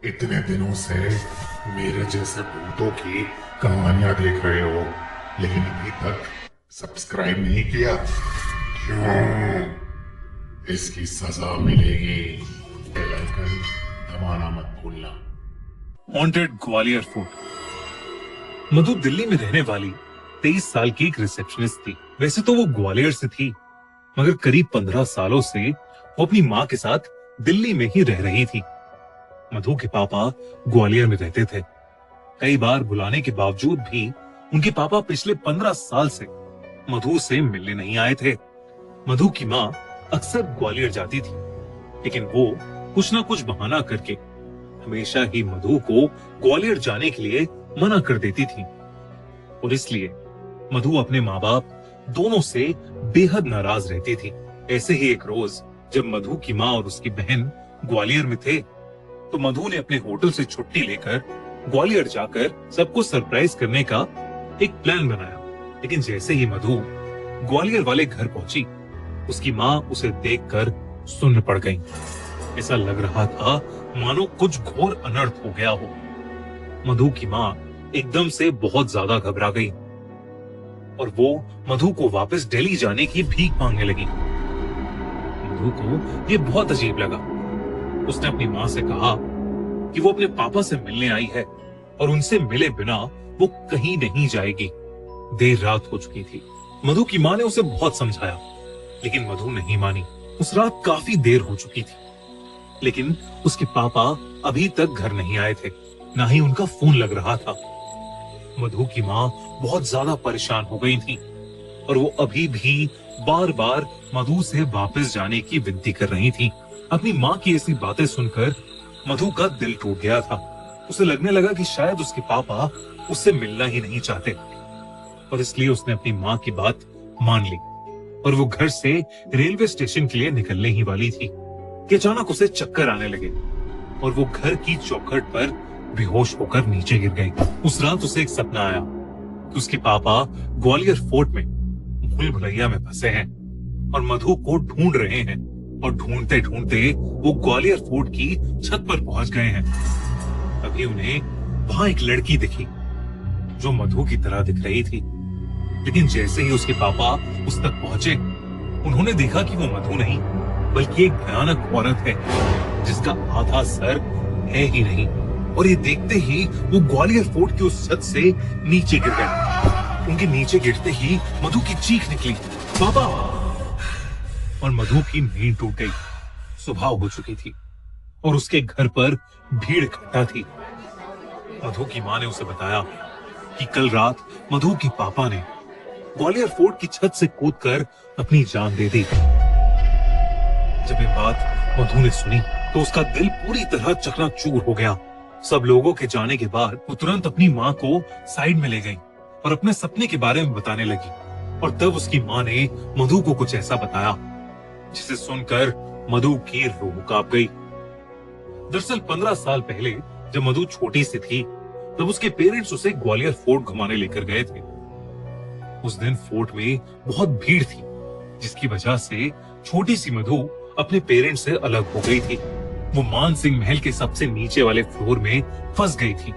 इतने दिनों से मेरे जैसे भूतों की कहानियां देख रहे हो, लेकिन अभी तक सब्सक्राइब नहीं किया। क्यों? इसकी सजा मिलेगी। बेल आइकन दबाना मत भूलना। Haunted Gwalior fort. मधु दिल्ली में रहने वाली 23 साल की एक रिसेप्शनिस्ट थी। वैसे तो वो ग्वालियर से थी, मगर करीब 15 सालों से वो अपनी माँ के साथ दिल्ली में ही रह रही थी। मधु के पापा ग्वालियर में रहते थे। कई बार बुलाने के बावजूद भी उनके पापा पिछले 15 साल से मधु से मिलने नहीं आए थे। मधु की माँ अक्सर ग्वालियर जाती थी, लेकिन वो कुछ ना कुछ बहाना करके हमेशा ही मधु को ग्वालियर जाने के लिए मना कर देती थी। और इसलिए मधु अपने माँ बाप दोनों से बेहद नाराज रहती थी। ऐसे ही एक रोज जब मधु की माँ और उसकी बहन ग्वालियर में थे, तो मधु ने अपने होटल से छुट्टी लेकर ग्वालियर जाकर सबको सरप्राइज करने का एक प्लान बनाया। लेकिन जैसे ही मधु ग्वालियर वाले घर पहुंची, उसकी माँ उसे देखकर सुन्न पड़ गई। ऐसा लग रहा था मानो कुछ घोर अनर्थ हो गया हो। मधु की माँ एकदम से बहुत ज्यादा घबरा गई और वो मधु को वापस दिल्ली जाने की भीख मांगने लगी। मधु को ये बहुत अजीब लगा। उसने अपनी माँ से कहा कि वो अपने पापा से मिलने आई है और उनसे मिले बिना वो कहीं नहीं जाएगी। देर रात हो चुकी थी। मधु की माँ ने उसे बहुत समझाया, लेकिन मधु नहीं मानी। उस रात काफी देर हो चुकी थी, लेकिन उसके पापा अभी तक घर नहीं आए थे, ना ही उनका फोन लग रहा था। मधु की माँ बहुत ज्यादा परेशान हो गई थी और वो अभी भी बार बार मधु से वापस जाने की विनती कर रही थी। अपनी माँ की ऐसी बातें सुनकर मधु का दिल टूट गया था। उसे लगने लगा कि शायद उसके पापा उससे मिलना ही नहीं चाहते, और इसलिए उसने अपनी माँ की बात मान ली और वो घर से रेलवे स्टेशन के लिए निकलने ही वाली थी कि अचानक उसे चक्कर आने लगे और वो घर की चौखट पर बेहोश होकर नीचे गिर गई। उस रात उसे एक सपना आया कि उसके पापा ग्वालियर फोर्ट में भूल भुलैया में फंसे हैं और मधु को ढूंढ रहे हैं, और ढूंढते ढूंढते वो ग्वालियर फोर्ट की छत पर पहुंच गए हैं। तभी उन्हें वहां एक लड़की दिखी जो मधु की तरह दिख रही थी, लेकिन जैसे ही उसके पापा उस तक पहुंचे, उन्होंने देखा कि वो मधु नहीं बल्कि एक भयानक औरत है जिसका आधा सर है ही नहीं। और ये देखते ही वो ग्वालियर फोर्ट की उस छत से नीचे गिर गए। उनके नीचे गिरते ही मधु की चीख निकली, पापा! और मधु की नींद टूट गई। सुबह हो चुकी थी और उसके घर पर भीड़ इकट्ठा थी। मधु की माँ ने उसे बताया कि कल रात मधु के पापा ने ग्वालियर फोर्ट की छत से कूदकर अपनी जान दे दी। जब ये बात मधु ने सुनी तो उसका दिल पूरी तरह चकनाचूर हो गया। सब लोगों के जाने के बाद वो तुरंत अपनी माँ को साइड में ले गई और अपने सपने के बारे में बताने लगी। और तब उसकी माँ ने मधु को कुछ ऐसा बताया जिसे सुनकर मधु की रूह कांप गई। दरअसल 15 साल पहले जब मधु छोटी सी थी, तब उसके पेरेंट्स उसे ग्वालियर फोर्ट घुमाने लेकर गए थे। उस दिन फोर्ट में बहुत भीड़ थी, जिसकी वजह से छोटी सी मधु अपने पेरेंट्स से अलग हो गई थी। वो मान सिंह महल के सबसे नीचे वाले फ्लोर में फंस गई थी।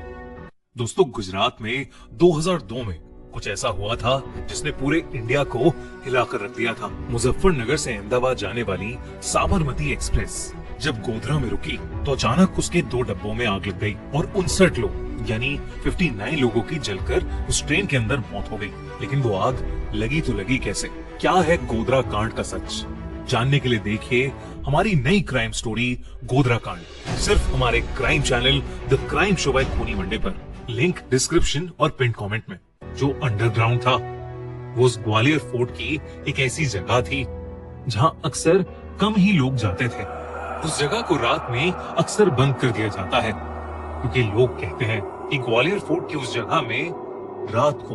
दोस्तों, गुजरात में 2002 में कुछ ऐसा हुआ था जिसने पूरे इंडिया को हिलाकर रख दिया था। मुजफ्फरनगर से अहमदाबाद जाने वाली साबरमती एक्सप्रेस जब गोधरा में रुकी तो अचानक उसके 2 डब्बों में आग लग गई और 59 लोग यानी 59 लोगों की जलकर उस ट्रेन के अंदर मौत हो गई। लेकिन वो आग लगी तो लगी कैसे? क्या है गोधरा कांड का सच? जानने के लिए देखिए हमारी नई क्राइम स्टोरी गोधरा कांड, सिर्फ हमारे crime channel the crime show by खूनी मंडे पर। लिंक डिस्क्रिप्शन और पिन कमेंट में। जो अंडरग्राउंड था वो उस ग्वालियर फोर्ट की एक ऐसी जगह थी जहां अक्सर कम ही लोग जाते थे। उस जगह को रात में अक्सर बंद कर दिया जाता है, क्योंकि लोग कहते हैं कि ग्वालियर फोर्ट की उस जगह में रात को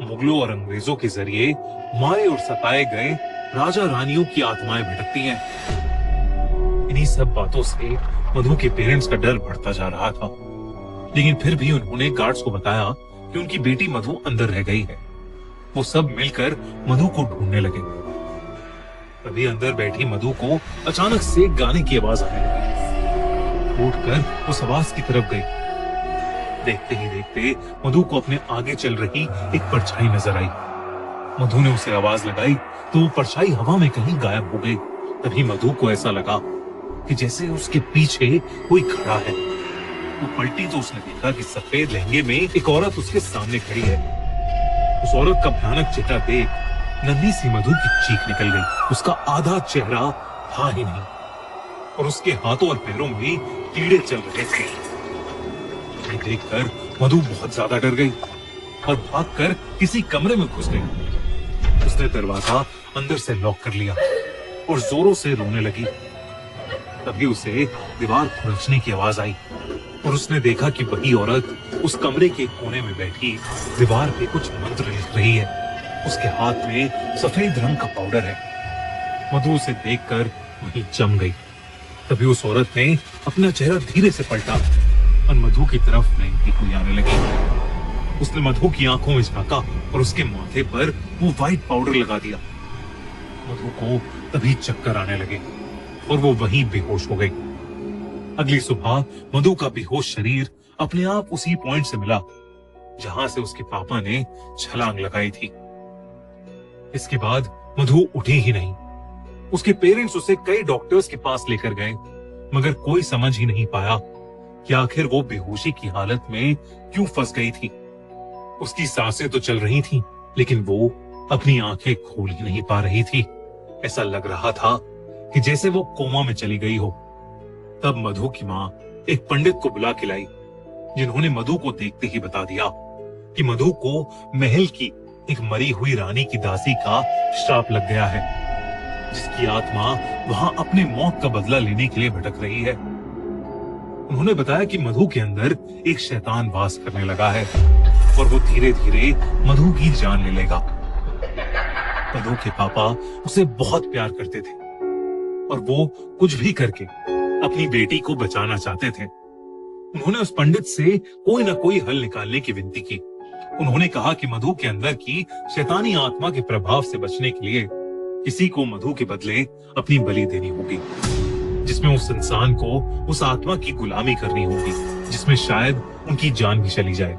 मुगलों और अंग्रेजों के जरिए मारे और सताए गए राजा रानियों की आत्माएं भटकती हैं। इन्हीं सब बातों से मधु के पेरेंट्स का डर बढ़ता जा रहा था, लेकिन फिर भी उन्होंने गार्ड्स को बताया कि उनकी बेटी मधु अंदर रह गई है। वो सब मिलकर मधु को ढूंढने लगे। तभी अंदर बैठी मधु को अचानक से गाने की आवाज आने लगी। उठकर उस आवाज की तरफ गई। देखते ही देखते मधु को अपने आगे चल रही एक परछाई नजर आई। मधु ने उसे आवाज लगाई तो वो परछाई हवा में कहीं गायब हो गई। तभी मधु को ऐसा लगा कि जैसे उसके पीछे कोई खड़ा है। वो पलटी तो उसने देखा कि सफेद लहंगे में एक औरत उसके सामने खड़ी है। उस औरत का भयानक चेहरा देख नन्ही सी मधु की चीख निकल गई। उसका आधा चेहरा था ही नहीं और उसके हाथों और पैरों में कीड़े चल रहे थे। ये देखकर मधु बहुत ज्यादा डर गई और भागकर किसी कमरे में घुस गई। उसने दरवाजा अंदर से लॉक कर लिया और जोरों से रोने लगी। तभी उसे दीवार खुरचने की आवाज आई और उसने देखा कि वही औरत उस कमरे के कोने में बैठी दीवार पे कुछ मंत्र लिख रही है। उसके हाथ में सफेद रंग का पाउडर है। मधु उसे देखकर वहीं जम गई। तभी उस औरत ने अपना चेहरा धीरे से पलटा और मधु की तरफ रेंगती हुई आने लगी। उसने मधु की आंखों में झांका और उसके माथे पर वो व्हाइट पाउडर लगा दिया। मधु को तभी चक्कर आने लगे और वो वहीं बेहोश हो गई। अगली सुबह मधु का बेहोश शरीर अपने आप उसी पॉइंट से मिला जहां से उसके पापा ने छलांग लगाई थी। इसके बाद मधु उठी ही नहीं। उसके पेरेंट्स उसे कई डॉक्टर्स के पास लेकर गए मगर कोई समझ ही नहीं पाया कि आखिर वो बेहोशी की हालत में क्यों फंस गई थी। उसकी सांसें तो चल रही थीं, लेकिन वो अपनी आंखें खोल ही नहीं पा रही थी। ऐसा लग रहा था कि जैसे वो कोमा में चली गई हो। तब मधु की माँ एक पंडित को बुला के लाई, जिन्होंने मधु को देखते ही बता दिया कि मधु को महल की एक मरी हुई रानी की दासी का श्राप लग गया है, जिसकी आत्मा वहां अपने मौत का बदला लेने के लिए भटक रही है। उन्होंने बताया कि मधु के अंदर एक शैतान वास करने लगा है और वो धीरे धीरे मधु की जान ले लेगा। मधु के पापा उसे बहुत प्यार करते थे और वो कुछ भी करके अपनी बेटी को बचाना चाहते थे। उन्होंने उस पंडित से कोई ना कोई हल निकालने की विनती की। उन्होंने कहा कि मधु के अंदर की शैतानी आत्मा के प्रभाव से बचने के लिए किसी को मधु के बदले अपनी बलि देनी होगी, जिसमें उस इंसान को उस आत्मा की गुलामी करनी होगी, जिसमें शायद उनकी जान भी चली जाए।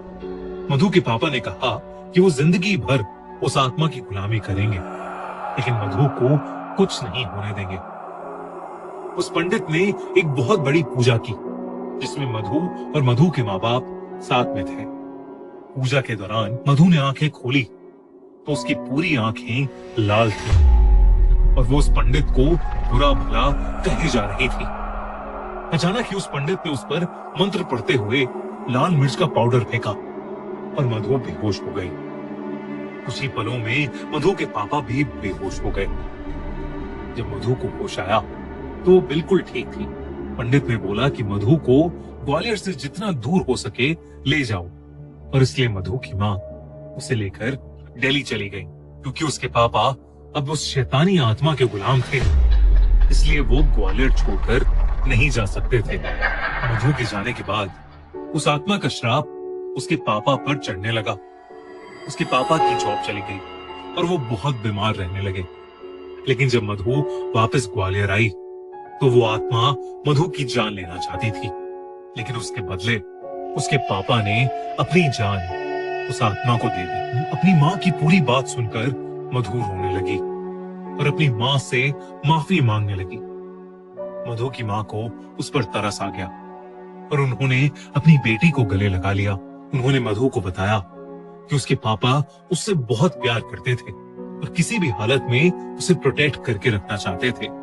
मधु के पापा ने कहा कि वो जिंदगी भर उस आत्मा की गुलामी करेंगे, लेकिन मधु को कुछ नहीं होने देंगे। उस पंडित ने एक बहुत बड़ी पूजा की, जिसमें मधु और मधु के माँ बाप साथ में थे। पूजा के दौरान मधु ने आंखें खोली तो उसकी पूरी आंखें लाल थी और वो उस पंडित को बुरा भला कहे जा रही थी। अचानक ही उस पंडित ने उस पर मंत्र पढ़ते हुए लाल मिर्च का पाउडर फेंका और मधु बेहोश हो गई। कुछ ही पलों में मधु के पापा भी बेहोश हो गए। जब मधु को होश आया तो वो बिल्कुल ठीक थी। पंडित ने बोला कि मधु को ग्वालियर से जितना दूर हो सके ले जाओ, और इसलिए मधु की माँ उसे लेकर दिल्ली चली गई, क्योंकि उसके पापा अब उस शैतानी आत्मा के गुलाम थे, इसलिए वो ग्वालियर छोड़कर नहीं जा सकते थे। मधु के जाने के बाद उस आत्मा का श्राप उसके पापा पर चढ़ने लगा। उसके पापा की जॉब चली गई और वो बहुत बीमार रहने लगे। लेकिन जब मधु वापस ग्वालियर आई तो वो आत्मा मधु की जान लेना चाहती थी, लेकिन उसके बदले उसके पापा ने अपनी जान उस आत्मा को दे दी। अपनी माँ की पूरी बात सुनकर मधु रोने लगी और अपनी माँ से माफी मांगने लगी। मधु की माँ को उस पर तरस आ गया और उन्होंने अपनी बेटी को गले लगा लिया। उन्होंने मधु को बताया कि उसके पापा उससे बहुत प्यार करते थे और किसी भी हालत में उसे प्रोटेक्ट करके रखना चाहते थे।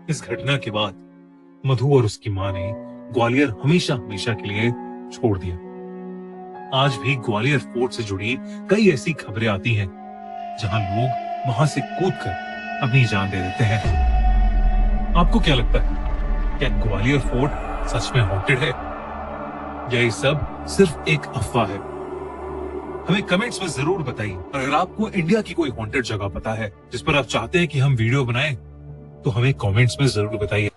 इस घटना के बाद मधु और उसकी माँ ने ग्वालियर हमेशा हमेशा के लिए छोड़ दिया। आज भी ग्वालियर फोर्ट से जुड़ी कई ऐसी खबरें आती हैं जहां लोग वहां से कूदकर अपनी जान दे देते हैं। आपको क्या लगता है, क्या ग्वालियर फोर्ट सच में हॉन्टेड है या ये सब सिर्फ एक अफवाह है? हमें कमेंट्स में जरूर बताइए। और अगर आपको इंडिया की कोई हॉन्टेड जगह पता है जिस पर आप चाहते हैं कि हम वीडियो बनाएं, तो हमें कमेंट्स में जरूर बताइए।